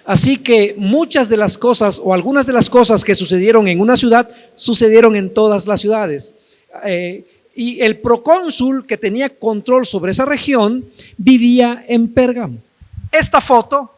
Así que muchas de las cosas o algunas de las cosas que sucedieron en una ciudad sucedieron en todas las ciudades. Y el procónsul que tenía control sobre esa región vivía en Pérgamo. Esta foto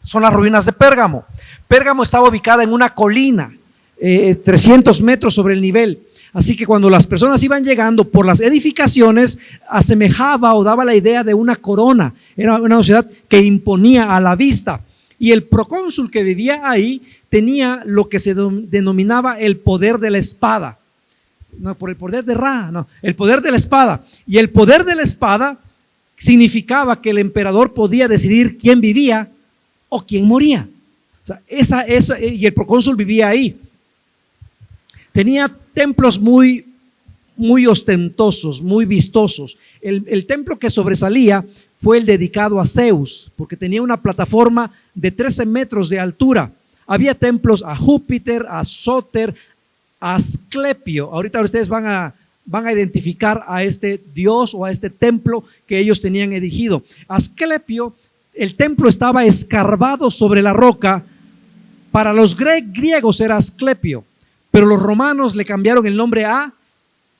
son las ruinas de Pérgamo. Pérgamo estaba ubicada en una colina, 300 metros sobre el nivel. Así que cuando las personas iban llegando por las edificaciones, asemejaba o daba la idea de una corona. Era una ciudad que imponía a la vista. Y el procónsul que vivía ahí tenía lo que se denominaba el poder de la espada. No por el poder de Ra, no, el poder de la espada. Y el poder de la espada significaba que el emperador podía decidir quién vivía o quién moría. O sea, y el procónsul vivía ahí. Tenía templos muy ostentosos, muy vistosos. El templo que sobresalía fue el dedicado a Zeus, porque tenía una plataforma de 13 metros de altura. Había templos a Júpiter, a Sóter, a Asclepio. Ahorita ustedes van a identificar a este dios o a este templo que ellos tenían erigido. Asclepio, el templo estaba escarbado sobre la roca. Para los griegos era Asclepio, pero los romanos le cambiaron el nombre a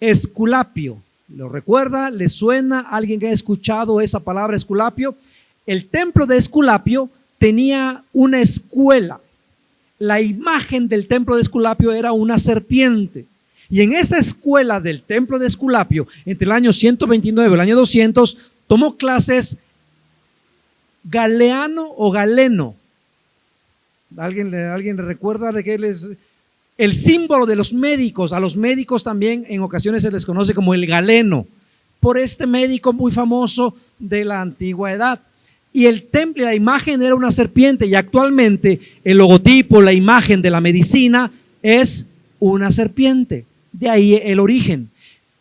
Esculapio. ¿Lo recuerda? ¿Le suena a alguien que ha escuchado esa palabra Esculapio? El templo de Esculapio tenía una escuela. La imagen del templo de Esculapio era una serpiente. Y en esa escuela del templo de Esculapio, entre el año 129 y el año 200, tomó clases Galeano o Galeno. ¿Alguien le recuerda de qué es? El símbolo de los médicos. A los médicos también en ocasiones se les conoce como el galeno, por este médico muy famoso de la antigua edad. Y el templo, la imagen era una serpiente, y actualmente el logotipo, la imagen de la medicina es una serpiente. De ahí el origen.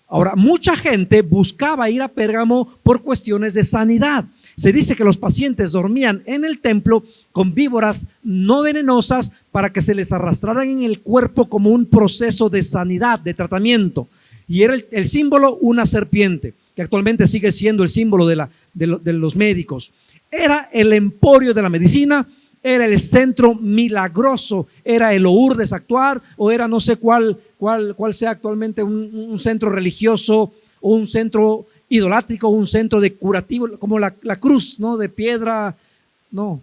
Ahora, mucha gente buscaba ir a Pérgamo por cuestiones de sanidad. Se dice que los pacientes dormían en el templo con víboras no venenosas para que se les arrastraran en el cuerpo como un proceso de sanidad, de tratamiento. Y era el símbolo una serpiente, que actualmente sigue siendo el símbolo de los médicos. Era el emporio de la medicina, era el centro milagroso, era el Lourdes actual, o era no sé cuál sea actualmente un centro religioso o un centro idolátrico, un centro de curativo, como la cruz, ¿no? De piedra. No,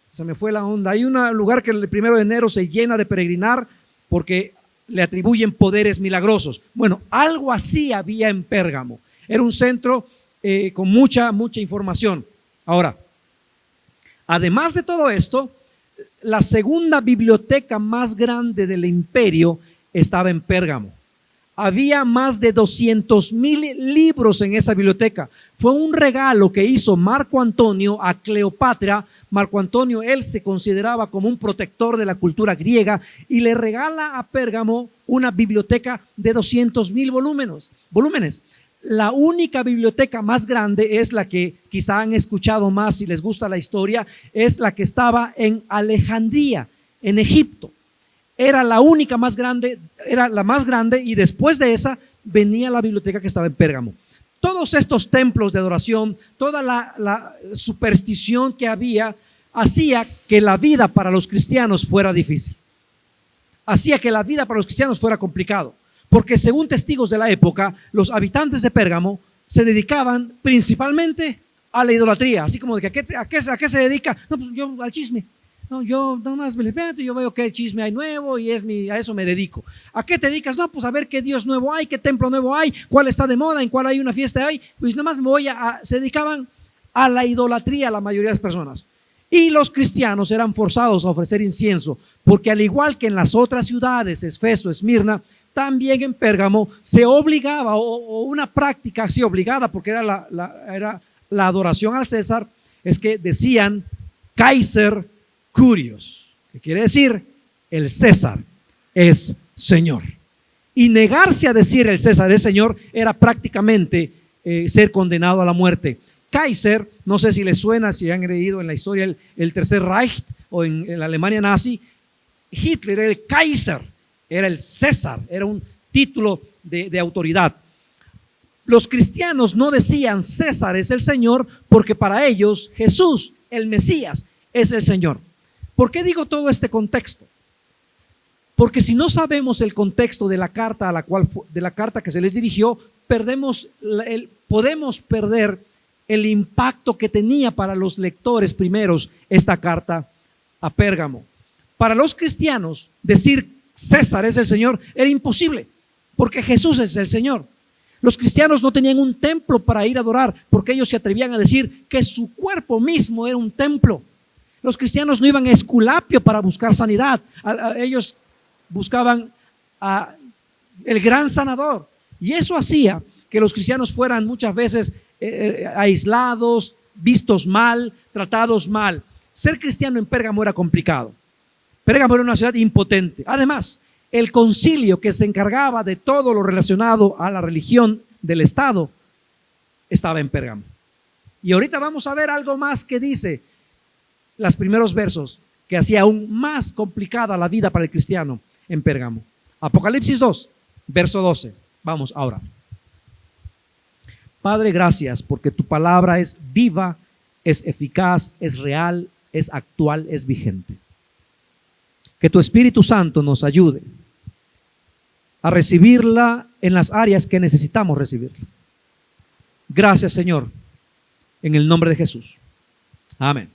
se me fue la onda. Hay un lugar que el 1 de enero se llena de peregrinar porque le atribuyen poderes milagrosos. Bueno, algo así había en Pérgamo. Era un centro con mucha información. Ahora, además de todo esto, la segunda biblioteca más grande del imperio estaba en Pérgamo. Había más de 200,000 libros en esa biblioteca. Fue un regalo que hizo Marco Antonio a Cleopatra. Marco Antonio, él se consideraba como un protector de la cultura griega, y le regala a Pérgamo una biblioteca de 200,000 volúmenes. La única biblioteca más grande es la que quizá han escuchado más si les gusta la historia, es la que estaba en Alejandría, en Egipto. Era la única más grande, era la más grande, y después de esa venía la biblioteca que estaba en Pérgamo. Todos estos templos de adoración, toda la superstición que había, hacía que la vida para los cristianos fuera difícil. Hacía que la vida para los cristianos fuera complicado. Porque según testigos de la época, los habitantes de Pérgamo se dedicaban principalmente a la idolatría. Así como de que ¿a qué se dedica? No, pues yo al chisme. No, yo nada más me levanto y yo veo qué chisme hay nuevo y a eso me dedico. ¿A qué te dedicas? No, pues a ver qué Dios nuevo hay, qué templo nuevo hay, cuál está de moda, en cuál hay una fiesta hay. Pues nada más se dedicaban a la idolatría la mayoría de las personas. Y los cristianos eran forzados a ofrecer incienso, porque al igual que en las otras ciudades, Efeso, Esmirna, también en Pérgamo se obligaba, o una práctica así obligada, porque era la adoración al César, es que decían Kaiser Curios, que quiere decir el César es Señor. Y negarse a decir el César es Señor era prácticamente ser condenado a la muerte. Kaiser, no sé si les suena, si han leído en la historia el Tercer Reich o en la Alemania nazi, Hitler era el Kaiser, era el César, era un título de autoridad. Los cristianos no decían César es el Señor porque para ellos Jesús, el Mesías, es el Señor. ¿Por qué digo todo este contexto? Porque si no sabemos el contexto de la carta de la carta que se les dirigió, podemos perder el impacto que tenía para los lectores primeros esta carta a Pérgamo. Para los cristianos, decir César es el Señor era imposible, porque Jesús es el Señor. Los cristianos no tenían un templo para ir a adorar, porque ellos se atrevían a decir que su cuerpo mismo era un templo. Los cristianos no iban a Esculapio para buscar sanidad. Ellos buscaban el gran sanador. Y eso hacía que los cristianos fueran muchas veces aislados, vistos mal, tratados mal. Ser cristiano en Pérgamo era complicado. Pérgamo era una ciudad impotente. Además, el concilio que se encargaba de todo lo relacionado a la religión del Estado estaba en Pérgamo. Y ahorita vamos a ver algo más que dice los primeros versos, que hacía aún más complicada la vida para el cristiano en Pérgamo. Apocalipsis 2, verso 12. Vamos ahora. Padre, gracias porque tu palabra es viva, es eficaz, es real, es actual, es vigente. Que tu Espíritu Santo nos ayude a recibirla en las áreas que necesitamos recibirla. Gracias, Señor, en el nombre de Jesús. Amén.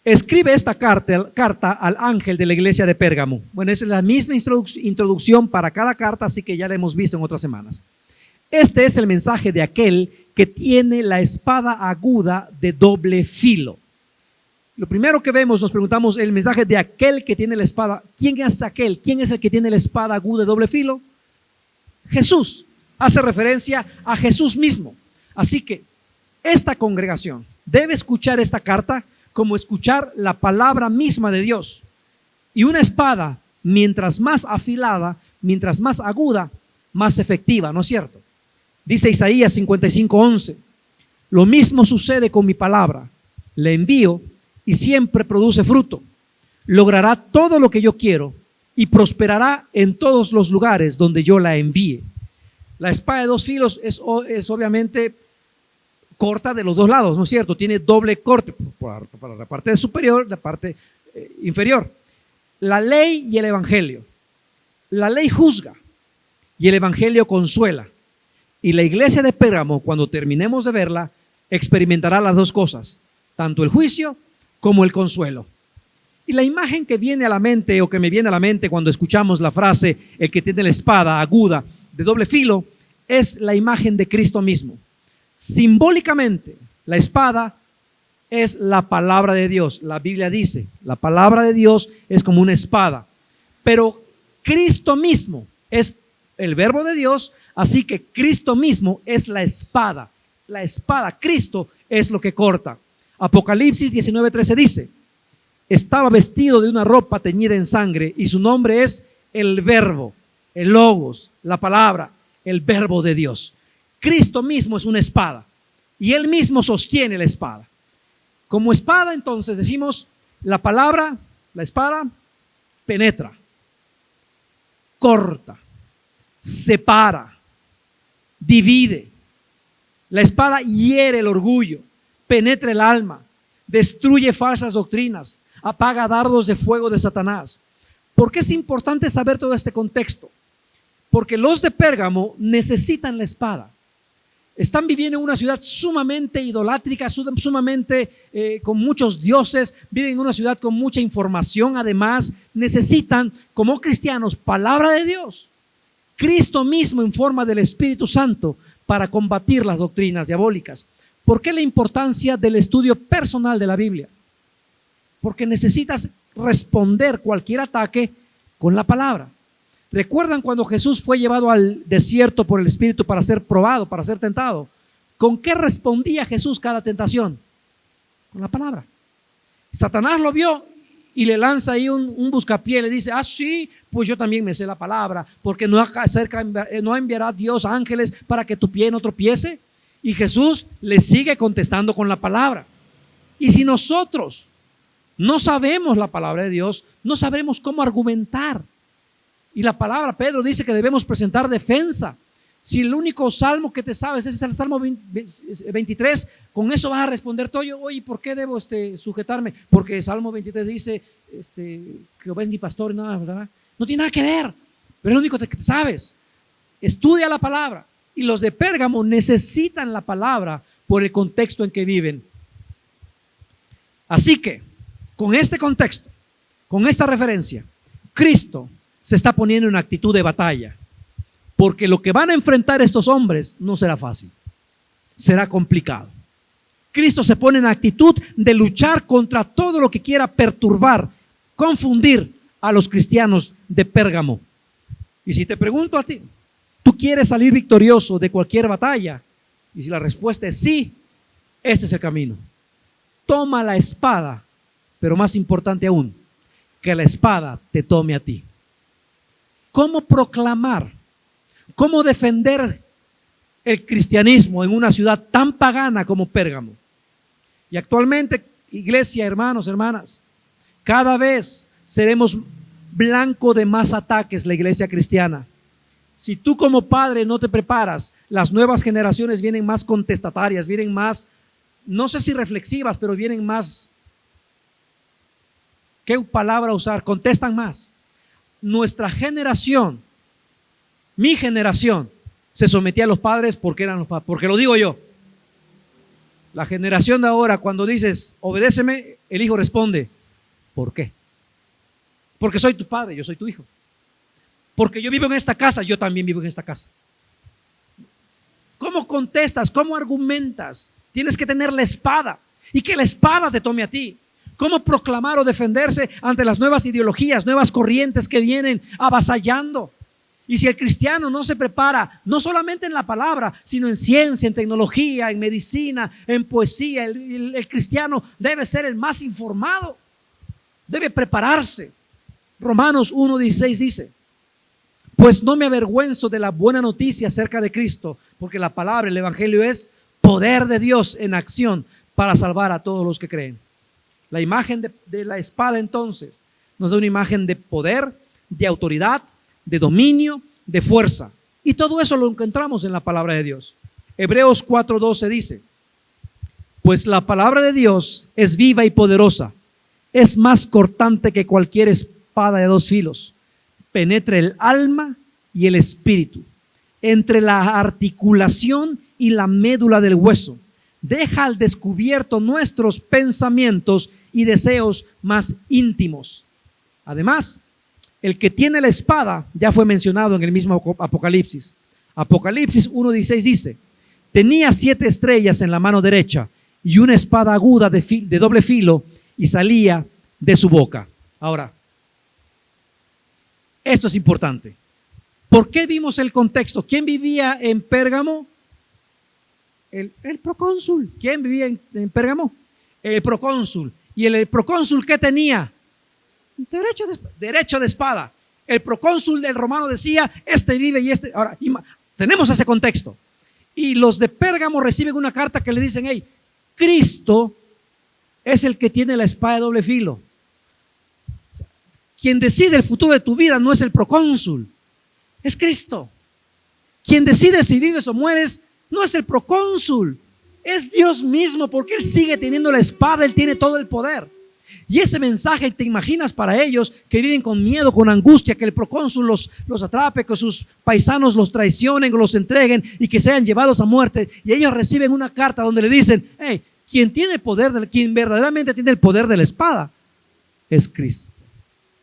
Escribe esta carta al ángel de la iglesia de Pérgamo. Bueno, es la misma introducción para cada carta, así que ya la hemos visto en otras semanas. Este es el mensaje de aquel que tiene la espada aguda de doble filo. Lo primero que vemos, nos preguntamos el mensaje de aquel que tiene la espada. ¿Quién es aquel? ¿Quién es el que tiene la espada aguda de doble filo? Jesús. Hace referencia a Jesús mismo. Así que esta congregación debe escuchar esta carta como escuchar la palabra misma de Dios. Y una espada, mientras más afilada, mientras más aguda, más efectiva, ¿no es cierto? Dice Isaías 55:11, lo mismo sucede con mi palabra, la envío y siempre produce fruto, logrará todo lo que yo quiero y prosperará en todos los lugares donde yo la envíe. La espada de dos filos es obviamente corta de los dos lados, ¿no es cierto? Tiene doble corte para la parte superior, la parte inferior. La ley y el evangelio. La ley juzga y el evangelio consuela. Y la iglesia de Pérgamo, cuando terminemos de verla, experimentará las dos cosas, tanto el juicio como el consuelo. Y la imagen que viene a la mente, o que me viene a la mente cuando escuchamos la frase, el que tiene la espada aguda de doble filo, es la imagen de Cristo mismo. Simbólicamente, la espada es la palabra de Dios. La Biblia dice, la palabra de Dios es como una espada. Pero Cristo mismo es el verbo de Dios, así que Cristo mismo es la espada. La espada, Cristo es lo que corta. Apocalipsis 19:13 dice, estaba vestido de una ropa teñida en sangre y su nombre es el verbo, el logos, la palabra, el verbo de Dios. Cristo mismo es una espada y Él mismo sostiene la espada. Como espada, entonces decimos, la palabra, la espada, penetra, corta, separa, divide. La espada hiere el orgullo, penetra el alma, destruye falsas doctrinas, apaga dardos de fuego de Satanás. ¿Por qué es importante saber todo este contexto? Porque los de Pérgamo necesitan la espada. Están viviendo en una ciudad sumamente idolátrica, sumamente con muchos dioses, viven en una ciudad con mucha información. Además, necesitan como cristianos palabra de Dios, Cristo mismo en forma del Espíritu Santo para combatir las doctrinas diabólicas. ¿Por qué la importancia del estudio personal de la Biblia? Porque necesitas responder cualquier ataque con la palabra. ¿Recuerdan cuando Jesús fue llevado al desierto por el Espíritu para ser probado, para ser tentado? ¿Con qué respondía Jesús cada tentación? Con la palabra. Satanás lo vio y le lanza ahí un buscapié, le dice, sí, pues yo también me sé la palabra, porque no enviará Dios ángeles para que tu pie no tropiece. Y Jesús le sigue contestando con la palabra. Y si nosotros no sabemos la palabra de Dios, no sabremos cómo argumentar. Y la palabra, Pedro dice que debemos presentar defensa. Si el único salmo que te sabes es el Salmo 23, con eso vas a responder todo. Oye, ¿por qué debo sujetarme? Porque el Salmo 23 dice Jehová es mi pastor, no, ¿verdad? No tiene nada que ver, pero es lo único que te sabes. Estudia la palabra. Y los de Pérgamo necesitan la palabra por el contexto en que viven. Así que, con este contexto, con esta referencia, Cristo se está poniendo en actitud de batalla. Porque lo que van a enfrentar estos hombres no será fácil, será complicado. Cristo se pone en actitud de luchar contra todo lo que quiera perturbar, confundir a los cristianos de Pérgamo. Y si te pregunto a ti, ¿tú quieres salir victorioso de cualquier batalla? Y si la respuesta es sí, este es el camino. Toma la espada, pero más importante aún, que la espada te tome a ti. ¿Cómo proclamar? ¿Cómo defender el cristianismo en una ciudad tan pagana como Pérgamo? Y actualmente, iglesia, hermanos, hermanas, cada vez seremos blanco de más ataques la iglesia cristiana. Si tú como padre no te preparas, las nuevas generaciones vienen más contestatarias, vienen más, no sé si reflexivas, pero vienen más, ¿qué palabra usar? Contestan más. Nuestra generación, mi generación, se sometía a los padres porque eran los padres, porque lo digo yo. La generación de ahora, cuando dices, obedéceme, el hijo responde, ¿por qué? Porque soy tu padre, yo soy tu hijo. Porque yo vivo en esta casa, yo también vivo en esta casa. ¿Cómo contestas? ¿Cómo argumentas? Tienes que tener la espada y que la espada te tome a ti. ¿Cómo proclamar o defenderse ante las nuevas ideologías, nuevas corrientes que vienen avasallando? Y si el cristiano no se prepara, no solamente en la palabra, sino en ciencia, en tecnología, en medicina, en poesía, el cristiano debe ser el más informado, debe prepararse. Romanos 1:16 dice, pues no me avergüenzo de la buena noticia acerca de Cristo, porque la palabra, el evangelio es poder de Dios en acción para salvar a todos los que creen. La imagen de la espada entonces nos da una imagen de poder, de autoridad, de dominio, de fuerza. Y todo eso lo encontramos en la palabra de Dios. Hebreos 4:12 dice, pues la palabra de Dios es viva y poderosa, es más cortante que cualquier espada de dos filos, penetra el alma y el espíritu, entre la articulación y la médula del hueso, deja al descubierto nuestros pensamientos y deseos más íntimos. Además, el que tiene la espada ya fue mencionado en el mismo Apocalipsis. Apocalipsis 1:16 dice, tenía 7 estrellas en la mano derecha y una espada aguda de doble filo y salía de su boca. Ahora, esto es importante. ¿Por qué vimos el contexto? ¿Quién vivía en Pérgamo? El procónsul. ¿Quién vivía en Pérgamo? El procónsul. ¿Y el procónsul qué tenía? Derecho de espada. El procónsul del romano decía, este vive y este. Ahora, tenemos ese contexto. Y los de Pérgamo reciben una carta que le dicen, hey, Cristo es el que tiene la espada de doble filo. Quien decide el futuro de tu vida no es el procónsul, es Cristo. Quien decide si vives o mueres no es el procónsul, es Dios mismo, porque Él sigue teniendo la espada, Él tiene todo el poder. Y ese mensaje, te imaginas para ellos que viven con miedo, con angustia, que el procónsul los atrape, que sus paisanos los traicionen o los entreguen y que sean llevados a muerte. Y ellos reciben una carta donde le dicen, hey, quien verdaderamente tiene el poder de la espada es Cristo,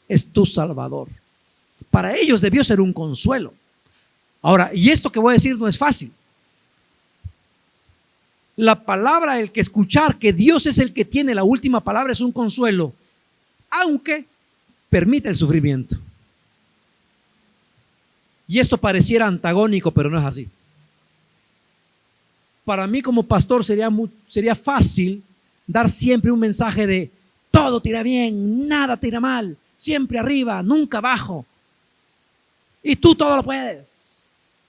es tu Salvador. Para ellos debió ser un consuelo. Ahora, y esto que voy a decir no es fácil. La palabra, el que escuchar que Dios es el que tiene la última palabra, es un consuelo, aunque permite el sufrimiento. Y esto pareciera antagónico, pero no es así. Para mí como pastor sería fácil dar siempre un mensaje de todo te irá bien, nada te irá mal, siempre arriba, nunca abajo, y tú todo lo puedes.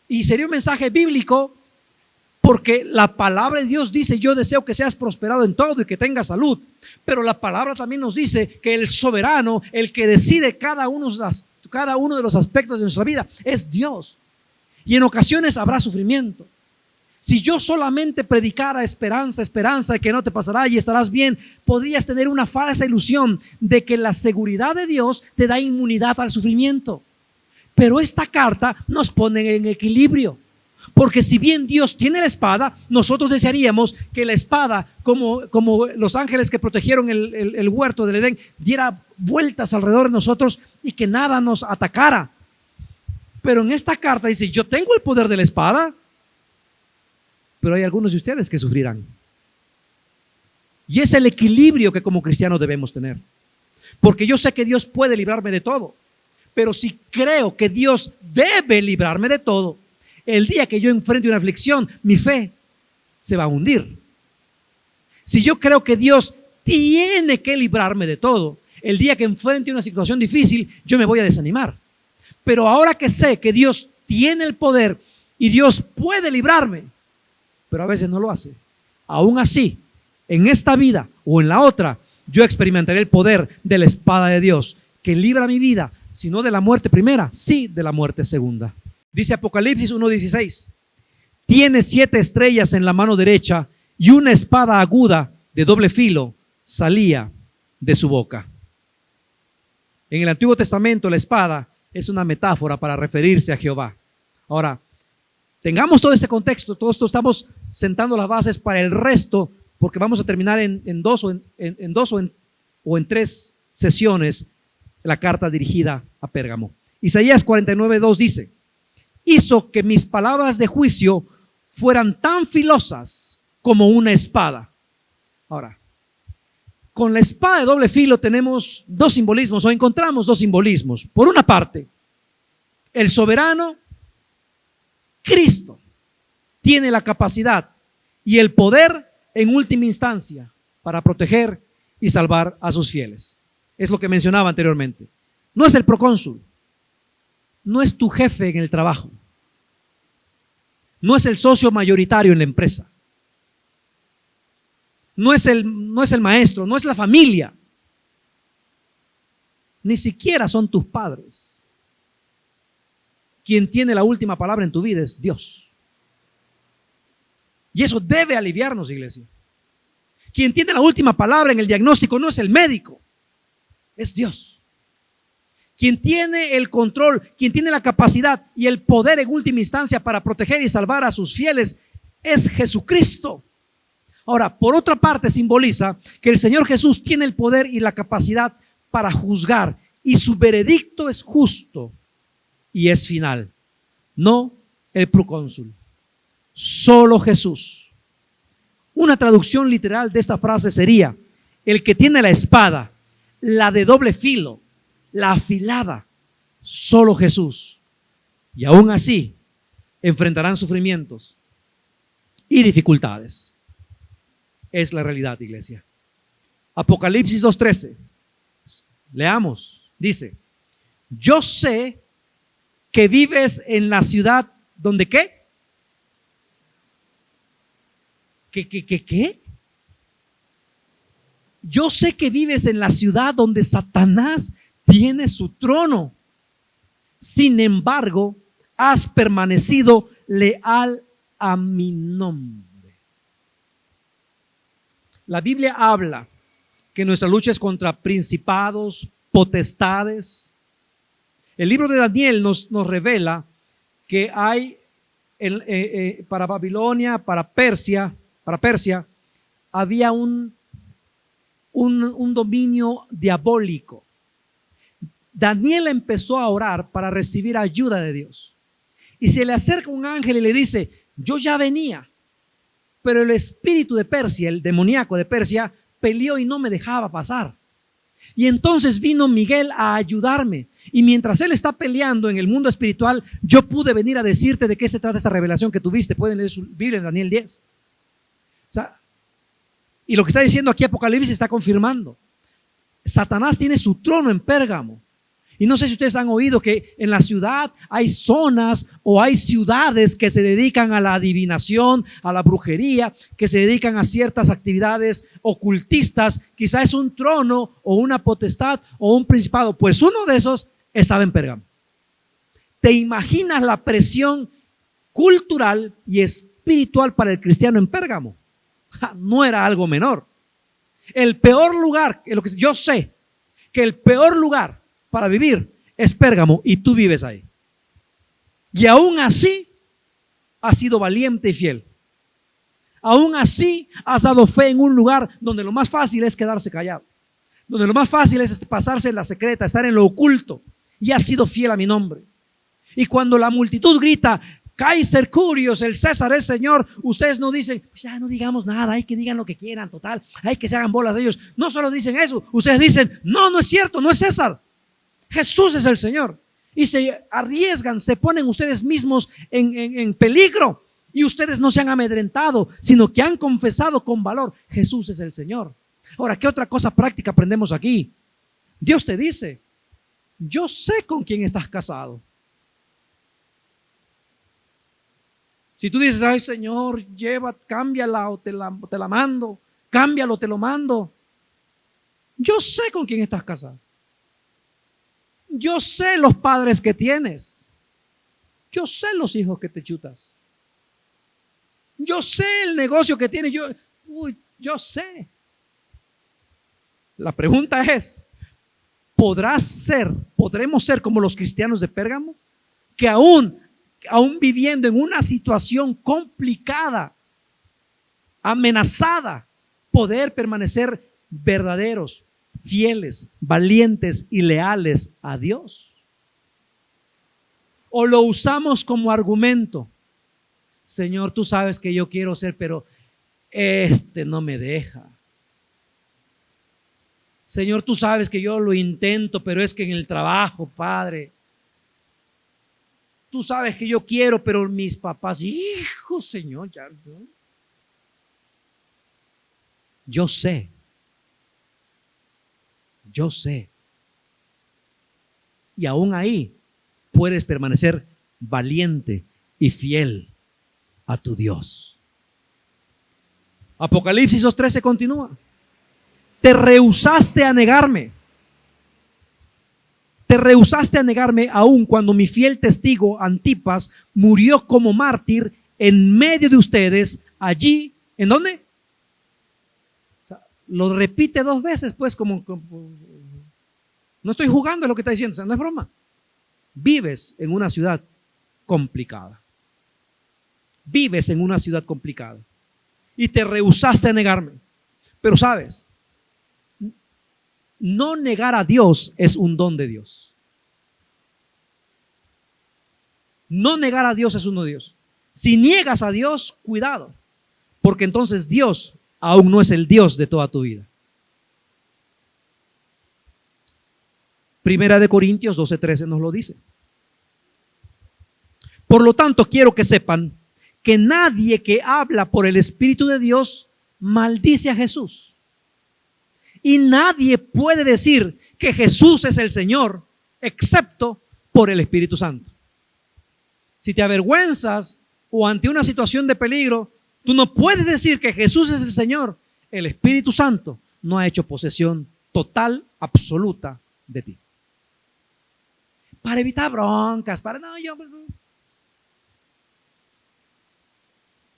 Y sería un mensaje bíblico, porque la palabra de Dios dice, yo deseo que seas prosperado en todo y que tengas salud. Pero la palabra también nos dice que el soberano, el que decide cada uno de los aspectos de nuestra vida, es Dios. y en ocasiones habrá sufrimiento. Si yo solamente predicara esperanza, esperanza de que no te pasará y estarás bien, podrías tener una falsa ilusión de que la seguridad de Dios te da inmunidad al sufrimiento. Pero esta carta nos pone en equilibrio, porque si bien Dios tiene la espada, nosotros desearíamos que la espada, como los ángeles que protegieron el huerto del Edén, diera vueltas alrededor de nosotros y que nada nos atacara. Pero en esta carta dice: yo tengo el poder de la espada, pero hay algunos de ustedes que sufrirán. Y es el equilibrio que como cristianos debemos tener, porque yo sé que Dios puede librarme de todo, pero si creo que Dios debe librarme de todo, el día que yo enfrente una aflicción, mi fe se va a hundir. Si yo creo que Dios tiene que librarme de todo, el día que enfrente una situación difícil, yo me voy a desanimar. Pero ahora que sé que Dios tiene el poder y Dios puede librarme, pero a veces no lo hace, aún así, en esta vida o en la otra, yo experimentaré el poder de la espada de Dios, que libra mi vida, si no de la muerte primera, sí de la muerte segunda. Dice Apocalipsis 1:16: tiene 7 estrellas en la mano derecha y una espada aguda de doble filo salía de su boca. En el Antiguo Testamento la espada es una metáfora para referirse a Jehová. Ahora, tengamos todo este contexto, todo esto estamos sentando las bases para el resto, porque vamos a terminar en dos o en 3 sesiones la carta dirigida a Pérgamo. Isaías 49:2 dice: hizo que mis palabras de juicio fueran tan filosas como una espada. Ahora, con la espada de doble filo tenemos 2 simbolismos, o encontramos 2 simbolismos. Por una parte, el soberano Cristo tiene la capacidad y el poder en última instancia para proteger y salvar a sus fieles. Es lo que mencionaba anteriormente. No es el procónsul, no es tu jefe en el trabajo, no es el socio mayoritario en la empresa, no es el maestro, no es la familia, ni siquiera son tus padres. Quien tiene la última palabra en tu vida es Dios. Y eso debe aliviarnos, iglesia. Quien tiene la última palabra en el diagnóstico no es el médico, es Dios. Quien tiene el control, quien tiene la capacidad y el poder en última instancia para proteger y salvar a sus fieles es Jesucristo. Ahora, por otra parte, simboliza que el Señor Jesús tiene el poder y la capacidad para juzgar, y su veredicto es justo y es final, no el procónsul, solo Jesús. Una traducción literal de esta frase sería: el que tiene la espada, la de doble filo, la afilada, solo Jesús. Y aún así enfrentarán sufrimientos y dificultades. Es la realidad, iglesia. Apocalipsis 2:13, leamos, dice: yo sé que vives en la ciudad donde ¿qué? ¿Qué? Yo sé que vives en la ciudad donde Satanás tiene su trono. Sin embargo, has permanecido leal a mi nombre. La Biblia habla que nuestra lucha es contra principados, potestades. El libro de Daniel nos revela que hay para Babilonia, para Persia, había un dominio diabólico. Daniel empezó a orar para recibir ayuda de Dios, y se le acerca un ángel y le dice: yo ya venía, pero el espíritu de Persia, el demoníaco de Persia, peleó y no me dejaba pasar. Y entonces vino Miguel a ayudarme, y mientras él está peleando en el mundo espiritual, yo pude venir a decirte de qué se trata esta revelación que tuviste. Pueden leer su Biblia en Daniel 10. O sea, y lo que está diciendo aquí Apocalipsis está confirmando. Satanás tiene su trono en Pérgamo. Y no sé si ustedes han oído que en la ciudad hay zonas o hay ciudades que se dedican a la adivinación, a la brujería, que se dedican a ciertas actividades ocultistas. Quizás es un trono o una potestad o un principado. Pues uno de esos estaba en Pérgamo. ¿Te imaginas la presión cultural y espiritual para el cristiano en Pérgamo. No era algo menor. El peor lugar, yo sé que el peor lugar para vivir es Pérgamo y tú vives ahí. Y aún así has sido valiente y fiel. Aún así has dado fe en un lugar donde lo más fácil es quedarse callado, donde lo más fácil es pasarse en la secreta, estar en lo oculto, y has sido fiel a mi nombre. Y cuando la multitud grita, Kaiser Curios, el César es Señor, ustedes no dicen, pues ya no digamos nada, hay que digan lo que quieran, total, hay que se hagan bolas ellos. No solo dicen eso, ustedes dicen, no es cierto, no es César, Jesús es el Señor. Y se arriesgan, se ponen ustedes mismos en peligro. Y ustedes no se han amedrentado, sino que han confesado con valor, Jesús es el Señor. Ahora, ¿qué otra cosa práctica aprendemos aquí? Dios te dice, yo sé con quién estás casado. Si tú dices, ay Señor, cámbiala o te la mando, cámbialo, te lo mando. Yo sé con quién estás casado. Yo sé los padres que tienes. Yo sé los hijos que te chutas. Yo sé el negocio que tienes. Yo sé. La pregunta es, ¿podremos ser como los cristianos de Pérgamo? Que aún viviendo en una situación complicada, amenazada, poder permanecer verdaderos, fieles, valientes y leales a Dios. ¿O lo usamos como argumento? Señor, tú sabes que yo quiero ser, pero no me deja. Señor, tú sabes que yo lo intento, pero es que en el trabajo, Padre. Tú sabes que yo quiero, pero mis papás, hijo, Señor, ya. Yo sé. Y aún ahí puedes permanecer valiente y fiel a tu Dios. Apocalipsis 2:13 continúa. Te rehusaste a negarme. Te rehusaste a negarme aun cuando mi fiel testigo Antipas murió como mártir en medio de ustedes allí. ¿En dónde? O sea, lo repite 2 veces, pues como no estoy jugando, es lo que está diciendo, o sea, no es broma. Vives en una ciudad complicada. Vives en una ciudad complicada y te rehusaste a negarme. Pero sabes, no negar a Dios es un don de Dios. No negar a Dios es un don de Dios. Si niegas a Dios, cuidado, porque entonces Dios aún no es el Dios de toda tu vida. Primera de Corintios 12:13 nos lo dice. Por lo tanto, quiero que sepan que nadie que habla por el Espíritu de Dios maldice a Jesús. Y nadie puede decir que Jesús es el Señor, excepto por el Espíritu Santo. Si te avergüenzas o ante una situación de peligro, tú no puedes decir que Jesús es el Señor. El Espíritu Santo no ha hecho posesión total, absoluta de ti. Para evitar broncas,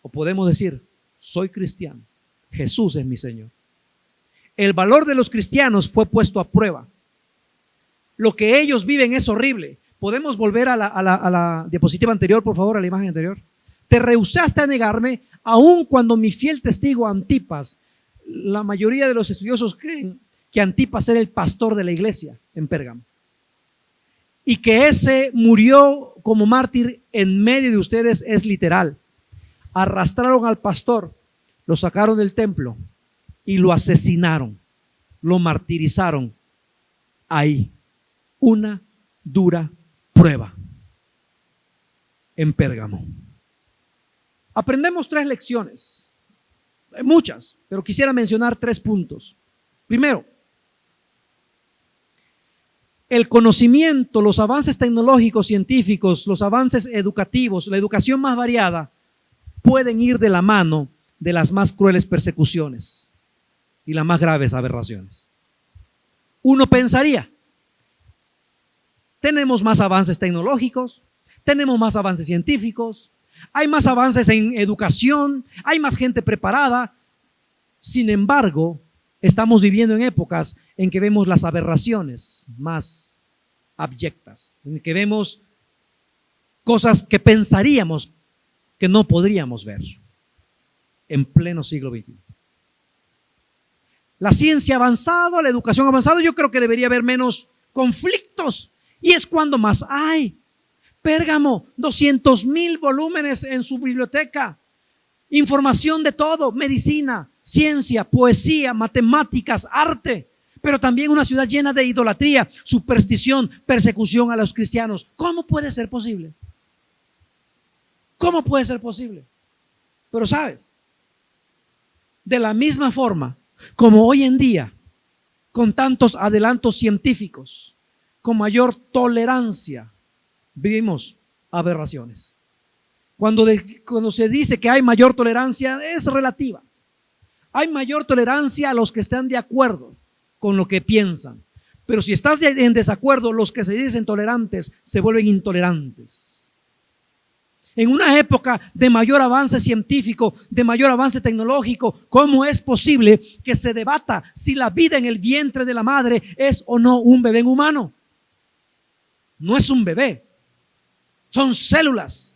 o podemos decir, soy cristiano, Jesús es mi Señor. El valor de los cristianos fue puesto a prueba. Lo que ellos viven es horrible. ¿Podemos volver a la diapositiva anterior, por favor, a la imagen anterior? Te rehusaste a negarme, aun cuando mi fiel testigo Antipas, la mayoría de los estudiosos creen que Antipas era el pastor de la iglesia en Pérgamo. Y que ese murió como mártir en medio de ustedes es literal. Arrastraron al pastor, lo sacaron del templo y lo asesinaron, lo martirizaron ahí. Una dura prueba en Pérgamo. Aprendemos 3 lecciones, muchas, pero quisiera mencionar 3 puntos. Primero, el conocimiento, los avances tecnológicos, científicos, los avances educativos, la educación más variada, pueden ir de la mano de las más crueles persecuciones y las más graves aberraciones. Uno pensaría, tenemos más avances tecnológicos, tenemos más avances científicos, hay más avances en educación, hay más gente preparada. Sin embargo, estamos viviendo en épocas en que vemos las aberraciones más abyectas, en que vemos cosas que pensaríamos que no podríamos ver en pleno siglo XXI. La ciencia ha avanzado, la educación ha avanzado, yo creo que debería haber menos conflictos, y es cuando más hay. Pérgamo, 200,000 volúmenes en su biblioteca, información de todo, medicina, ciencia, poesía, matemáticas, arte, pero también una ciudad llena de idolatría, superstición, persecución a los cristianos. ¿Cómo puede ser posible? ¿Cómo puede ser posible? Pero sabes, de la misma forma como hoy en día, con tantos adelantos científicos, con mayor tolerancia, vivimos aberraciones. Cuando se dice que hay mayor tolerancia, es relativa. Hay mayor tolerancia a los que están de acuerdo con lo que piensan. Pero si estás en desacuerdo, los que se dicen tolerantes se vuelven intolerantes. En una época de mayor avance científico, de mayor avance tecnológico, ¿cómo es posible que se debata si la vida en el vientre de la madre es o no un bebé humano? No es un bebé, son células.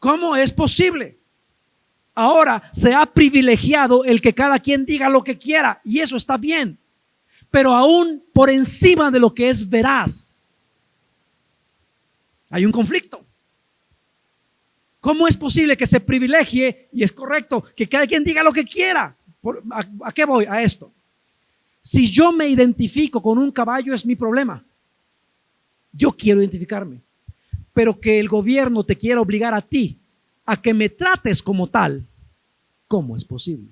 ¿Cómo es posible? Ahora se ha privilegiado el que cada quien diga lo que quiera, y eso está bien, pero aún por encima de lo que es veraz, hay un conflicto. ¿Cómo es posible que se privilegie, y es correcto, que cada quien diga lo que quiera? ¿A qué voy? A esto. Si yo me identifico con un caballo, es mi problema. Yo quiero identificarme. Pero que el gobierno te quiera obligar a ti a que me trates como tal, ¿cómo es posible?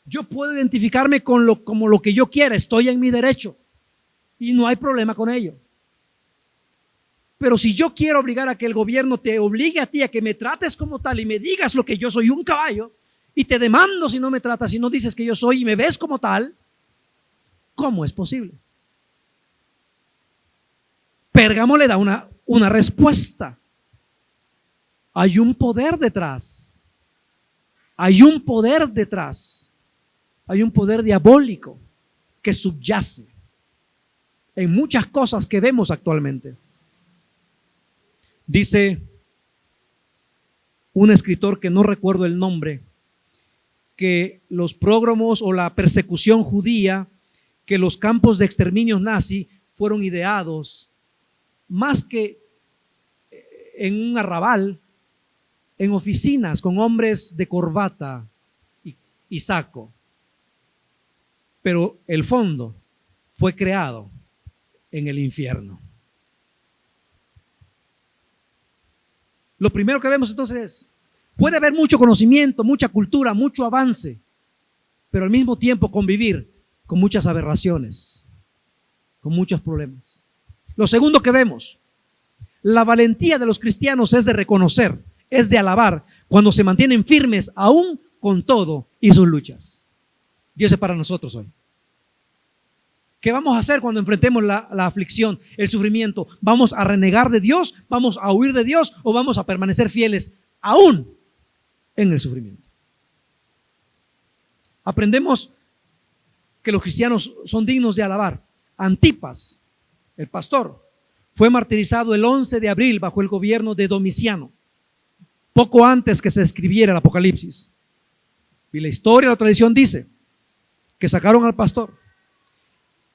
Yo puedo identificarme como lo que yo quiera, estoy en mi derecho y no hay problema con ello. Pero si yo quiero obligar a que el gobierno te obligue a ti a que me trates como tal y me digas lo que yo soy, un caballo, y te demando si no me tratas, si no dices que yo soy y me ves como tal, ¿cómo es posible? Pérgamo le da una respuesta. Hay un poder detrás. Hay un poder detrás. Hay un poder diabólico que subyace en muchas cosas que vemos actualmente. Dice un escritor que no recuerdo el nombre, que los prógromos o la persecución judía, que los campos de exterminio nazi fueron ideados más que en un arrabal, en oficinas con hombres de corbata y saco. Pero el fondo fue creado en el infierno. Lo primero que vemos entonces es, puede haber mucho conocimiento, mucha cultura, mucho avance, pero al mismo tiempo convivir con muchas aberraciones, con muchos problemas. Lo segundo que vemos, la valentía de los cristianos es de reconocer, es de alabar, cuando se mantienen firmes aún con todo y sus luchas. Dios es para nosotros hoy. ¿Qué vamos a hacer cuando enfrentemos la aflicción, el sufrimiento? ¿Vamos a renegar de Dios? ¿Vamos a huir de Dios? ¿O vamos a permanecer fieles aún en el sufrimiento? Aprendemos que los cristianos son dignos de alabar. Antipas, el pastor, fue martirizado el 11 de abril bajo el gobierno de Domiciano, poco antes que se escribiera el Apocalipsis. Y la historia, la tradición dice que sacaron al pastor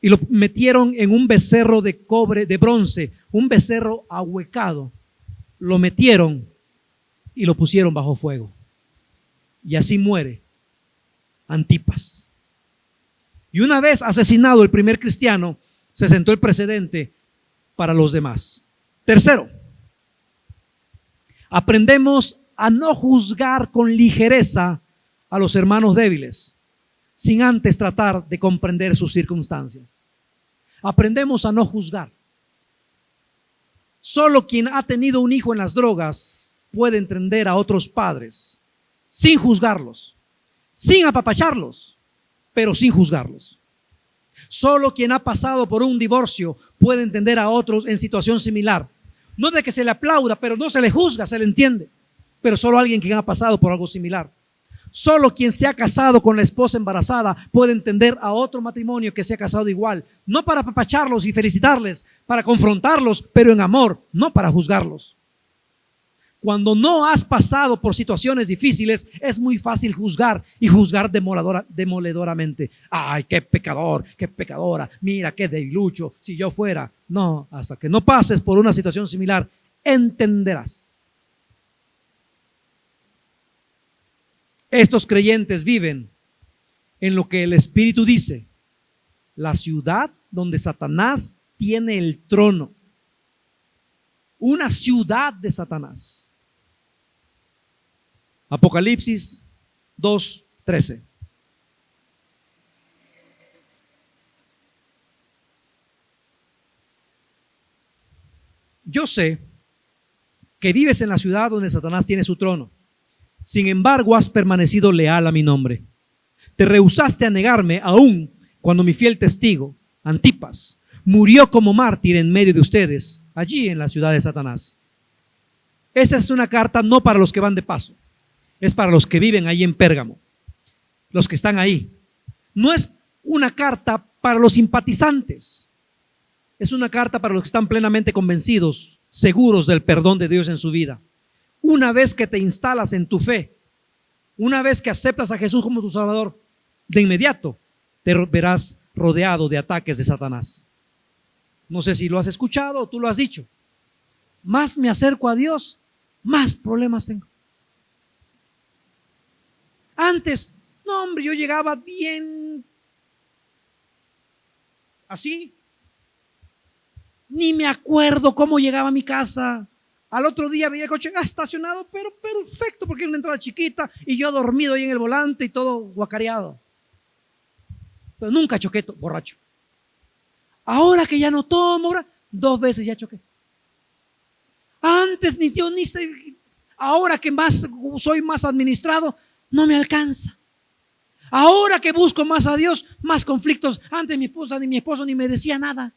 y lo metieron en un becerro de cobre, de bronce, un becerro ahuecado. Lo metieron y lo pusieron bajo fuego. Y así muere Antipas. Y una vez asesinado el primer cristiano, se sentó el precedente para los demás. Tercero, aprendemos a no juzgar con ligereza a los hermanos débiles, sin antes tratar de comprender sus circunstancias. Aprendemos a no juzgar. Solo quien ha tenido un hijo en las drogas puede entender a otros padres sin juzgarlos, sin apapacharlos, pero sin juzgarlos. Solo quien ha pasado por un divorcio puede entender a otros en situación similar. No de que se le aplauda, pero no se le juzga, se le entiende. Pero solo alguien que ha pasado por algo similar. Solo quien se ha casado con la esposa embarazada puede entender a otro matrimonio que se ha casado igual. No para apapacharlos y felicitarles, para confrontarlos, pero en amor, no para juzgarlos. Cuando no has pasado por situaciones difíciles, es muy fácil juzgar y juzgar demoledoramente. Ay, qué pecador, qué pecadora, mira qué debilucho, si yo fuera. No, hasta que no pases por una situación similar, entenderás. Estos creyentes viven en lo que el Espíritu dice, la ciudad donde Satanás tiene el trono. Una ciudad de Satanás. Apocalipsis 2:13. Yo sé que vives en la ciudad donde Satanás tiene su trono. Sin embargo, has permanecido leal a mi nombre. Te rehusaste a negarme aún cuando mi fiel testigo, Antipas, murió como mártir en medio de ustedes, allí en la ciudad de Satanás. Esa es una carta no para los que van de paso, es para los que viven ahí en Pérgamo, los que están ahí. No es una carta para los simpatizantes, es una carta para los que están plenamente convencidos, seguros del perdón de Dios en su vida. Una vez que te instalas en tu fe, una vez que aceptas a Jesús como tu Salvador, de inmediato te verás rodeado de ataques de Satanás. No sé si lo has escuchado o tú lo has dicho. Más me acerco a Dios, más problemas tengo. Antes, no hombre, yo llegaba bien así. Ni me acuerdo cómo llegaba a mi casa. Al otro día veía el coche estacionado, pero perfecto, porque era una entrada chiquita y yo dormido ahí en el volante y todo guacareado. Pero nunca choqué borracho. Ahora que ya no tomo, ahora 2 veces ya choqué. Antes ni yo ni sé. Ahora que soy más administrado, no me alcanza. Ahora que busco más a Dios, más conflictos. Antes mi esposa ni mi esposo ni me decía nada.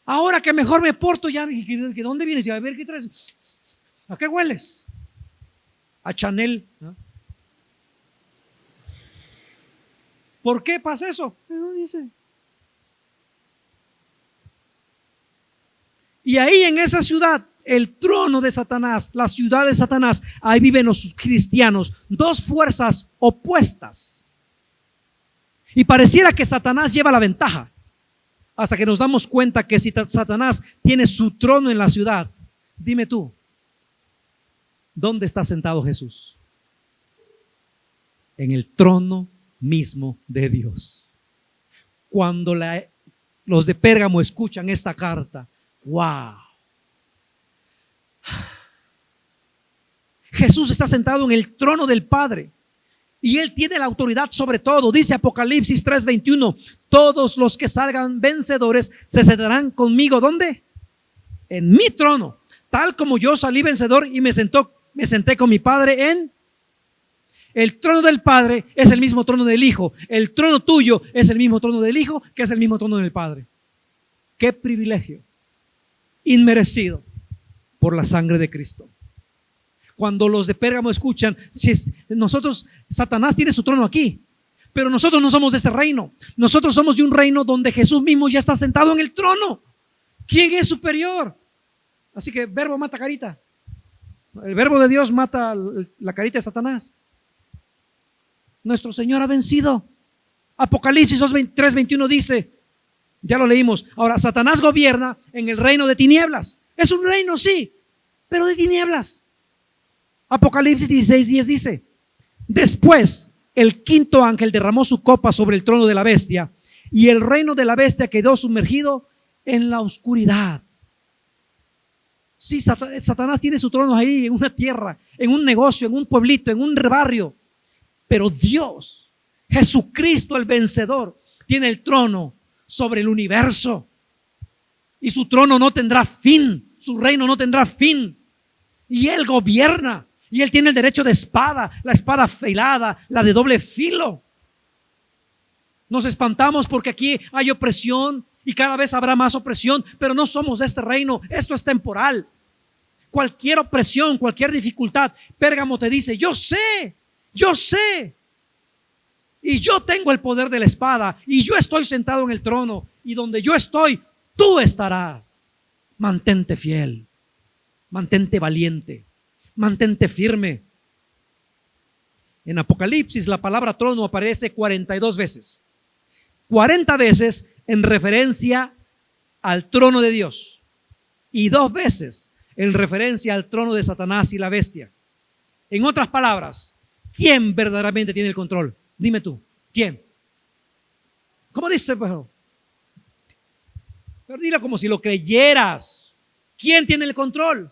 Ahora que mejor me porto, ya, ¿de dónde vienes? A ver, ¿qué traes? ¿A qué hueles? A Chanel, ¿no? ¿Por qué pasa eso? No dice. Y ahí en esa ciudad, el trono de Satanás, la ciudad de Satanás, ahí viven los cristianos, 2 fuerzas opuestas. Y pareciera que Satanás lleva la ventaja. Hasta que nos damos cuenta que si Satanás tiene su trono en la ciudad, dime tú, ¿dónde está sentado Jesús? En el trono mismo de Dios. Cuando los de Pérgamo escuchan esta carta, ¡wow! Jesús está sentado en el trono del Padre. Y Él tiene la autoridad sobre todo. Dice Apocalipsis 3:21, todos los que salgan vencedores se sentarán conmigo. ¿Dónde? En mi trono. Tal como yo salí vencedor y me senté con mi Padre en el trono del Padre. Es el mismo trono del Hijo. El trono tuyo es el mismo trono del Hijo, que es el mismo trono del Padre. Qué privilegio inmerecido por la sangre de Cristo. Cuando los de Pérgamo escuchan, Satanás tiene su trono aquí, pero nosotros no somos de ese reino. Nosotros somos de un reino donde Jesús mismo ya está sentado en el trono. ¿Quién es superior? Así que verbo mata carita. El verbo de Dios mata la carita de Satanás. Nuestro Señor ha vencido. Apocalipsis 3:21 dice, ya lo leímos, ahora Satanás gobierna en el reino de tinieblas. Es un reino, sí, pero de tinieblas. Apocalipsis 16:10 dice, después el 5.º ángel derramó su copa sobre el trono de la bestia y el reino de la bestia quedó sumergido en la oscuridad. Sí, Satanás tiene su trono ahí en una tierra, en un negocio, en un pueblito, en un barrio, pero Dios, Jesucristo el vencedor, tiene el trono sobre el universo y su trono no tendrá fin, su reino no tendrá fin y Él gobierna. Y Él tiene el derecho de espada, la espada afilada, la de doble filo. Nos espantamos porque aquí hay opresión y cada vez habrá más opresión, pero no somos de este reino. Esto es temporal. Cualquier opresión, cualquier dificultad, Pérgamo te dice: yo sé, y yo tengo el poder de la espada, y yo estoy sentado en el trono, y donde yo estoy, tú estarás. Mantente fiel, mantente valiente, mantente firme. En Apocalipsis la palabra trono aparece 42 veces. 40 veces en referencia al trono de Dios y 2 veces en referencia al trono de Satanás y la bestia. En otras palabras, ¿quién verdaderamente tiene el control? Dime tú, ¿quién? ¿Cómo dice? Pero dilo como si lo creyeras. ¿Quién tiene el control?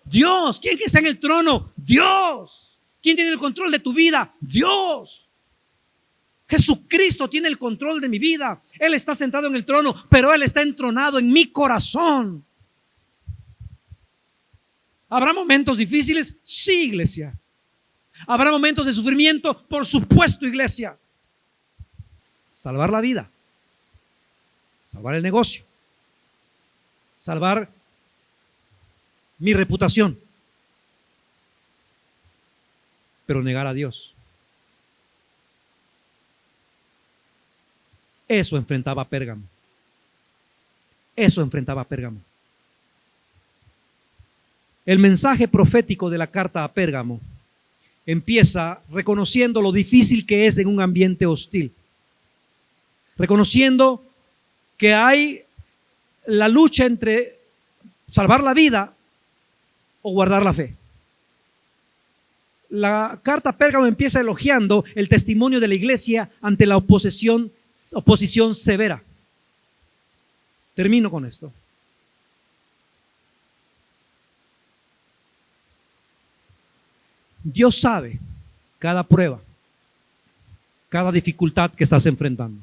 Dios. ¿Quién está en el trono? Dios. ¿Quién tiene el control de tu vida? Dios. Jesucristo tiene el control de mi vida. Él está sentado en el trono, pero Él está entronado en mi corazón. ¿Habrá momentos difíciles? Sí, iglesia. ¿Habrá momentos de sufrimiento? Por supuesto, iglesia. Salvar la vida, salvar el negocio, salvar mi reputación, pero negar a Dios. Eso enfrentaba a Pérgamo. Eso enfrentaba a Pérgamo. El mensaje profético de la carta a Pérgamo empieza reconociendo lo difícil que es en un ambiente hostil, reconociendo que hay la lucha entre salvar la vida o guardar la fe. La carta a Pérgamo empieza elogiando el testimonio de la iglesia ante la oposición severa. Termino con esto. Dios sabe cada prueba, cada dificultad que estás enfrentando.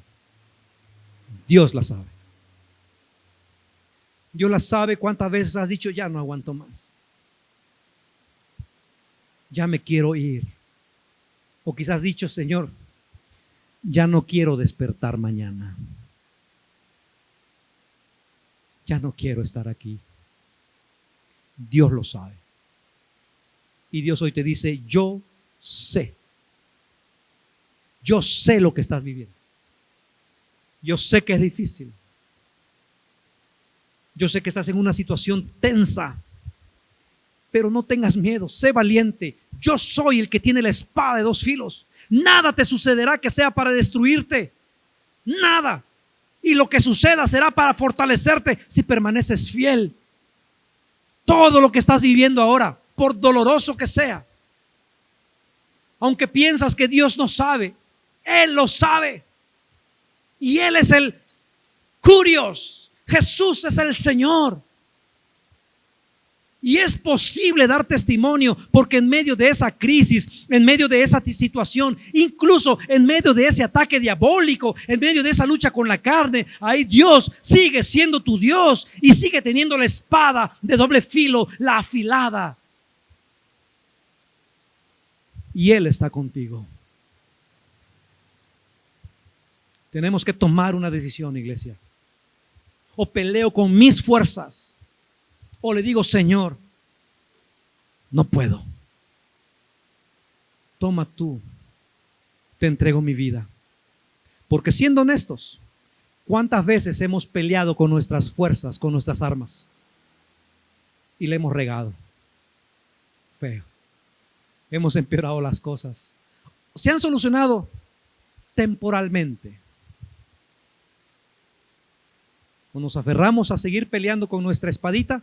Dios la sabe. Dios la sabe cuántas veces has dicho: ya no aguanto más, ya me quiero ir. O quizás has dicho: Señor, ya no quiero despertar mañana, ya no quiero estar aquí. Dios lo sabe. Y Dios hoy te dice: yo sé lo que estás viviendo. Yo sé que es difícil. Yo sé que estás en una situación tensa, pero no tengas miedo, sé valiente. Yo soy el que tiene la espada de 2 filos. Nada te sucederá que sea para destruirte. Nada. Y lo que suceda será para fortalecerte si permaneces fiel. Todo lo que estás viviendo ahora, por doloroso que sea, aunque piensas que Dios no sabe, Él lo sabe. Y Él es el Curios. Jesús es el Señor. Y es posible dar testimonio, porque en medio de esa crisis, en medio de esa situación, incluso en medio de ese ataque diabólico, en medio de esa lucha con la carne, ahí Dios sigue siendo tu Dios y sigue teniendo la espada de doble filo, la afilada. Y Él está contigo. Tenemos que tomar una decisión, iglesia. O peleo con mis fuerzas, o le digo: Señor, no puedo. Toma tú, te entrego mi vida. Porque siendo honestos, ¿cuántas veces hemos peleado con nuestras fuerzas, con nuestras armas? Y le hemos regado. Feo. Hemos empeorado las cosas. Se han solucionado temporalmente. O nos aferramos a seguir peleando con nuestra espadita,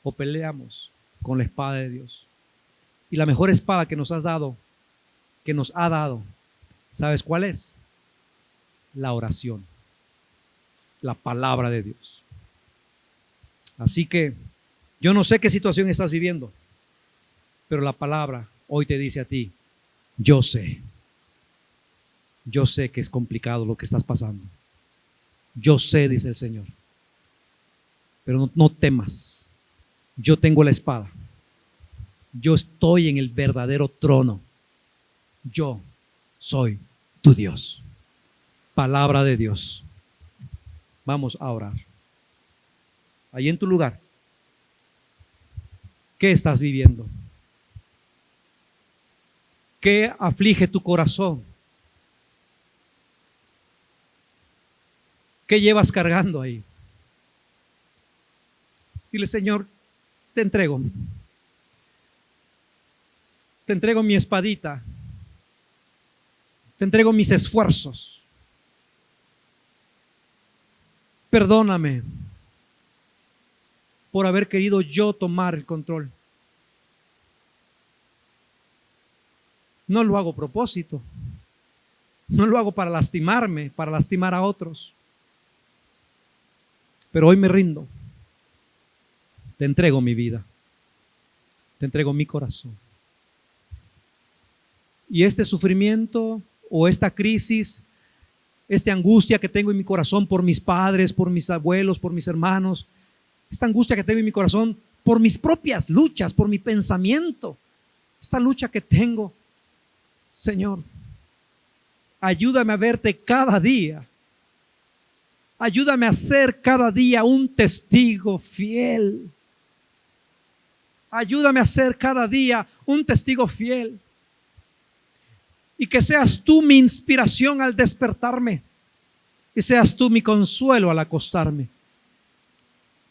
o peleamos con la espada de Dios. Y la mejor espada que nos ha dado, ¿sabes cuál es? La oración, la palabra de Dios. Así que yo no sé qué situación estás viviendo, pero la palabra hoy te dice a ti: yo sé que es complicado lo que estás pasando. Yo sé, dice el Señor, pero no temas. Yo tengo la espada. Yo estoy en el verdadero trono. Yo soy tu Dios. Palabra de Dios. Vamos a orar. Ahí en tu lugar, ¿qué estás viviendo? ¿Qué aflige tu corazón? ¿Qué llevas cargando ahí? Dile, Señor, te entrego mi espadita, te entrego mis esfuerzos. Perdóname por haber querido yo tomar el control. No lo hago a propósito, no lo hago para lastimarme, para lastimar a otros. Pero hoy me rindo. Te entrego mi vida, te entrego mi corazón. Y este sufrimiento o esta crisis, esta angustia que tengo en mi corazón por mis padres, por mis abuelos, por mis hermanos, esta angustia que tengo en mi corazón por mis propias luchas, por mi pensamiento, esta lucha que tengo, Señor, ayúdame a verte cada día. Ayúdame a ser cada día un testigo fiel. Ayúdame a ser cada día un testigo fiel. Y que seas tú mi inspiración al despertarme. Y seas tú mi consuelo al acostarme.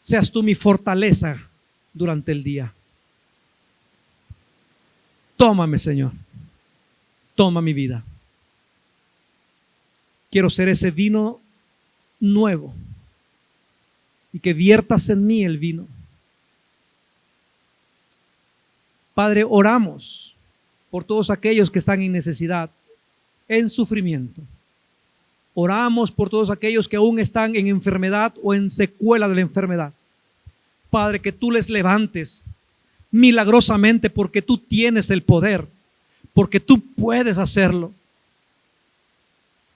Seas tú mi fortaleza durante el día. Tómame, Señor. Toma mi vida. Quiero ser ese vino nuevo. Y que viertas en mí el vino. Padre, oramos por todos aquellos que están en necesidad, en sufrimiento. Oramos por todos aquellos que aún están en enfermedad o en secuela de la enfermedad. Padre, que tú les levantes milagrosamente porque tú tienes el poder, porque tú puedes hacerlo.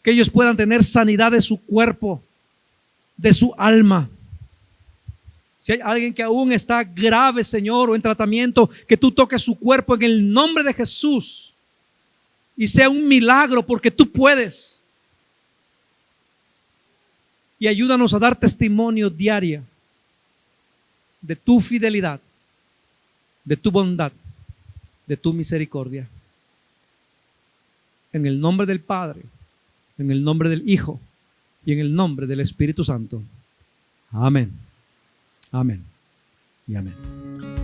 Que ellos puedan tener sanidad de su cuerpo, de su alma. Si hay alguien que aún está grave, Señor, o en tratamiento, que tú toques su cuerpo en el nombre de Jesús y sea un milagro porque tú puedes. Y ayúdanos a dar testimonio diario de tu fidelidad, de tu bondad, de tu misericordia. En el nombre del Padre, en el nombre del Hijo y en el nombre del Espíritu Santo. Amén. Amén y amén.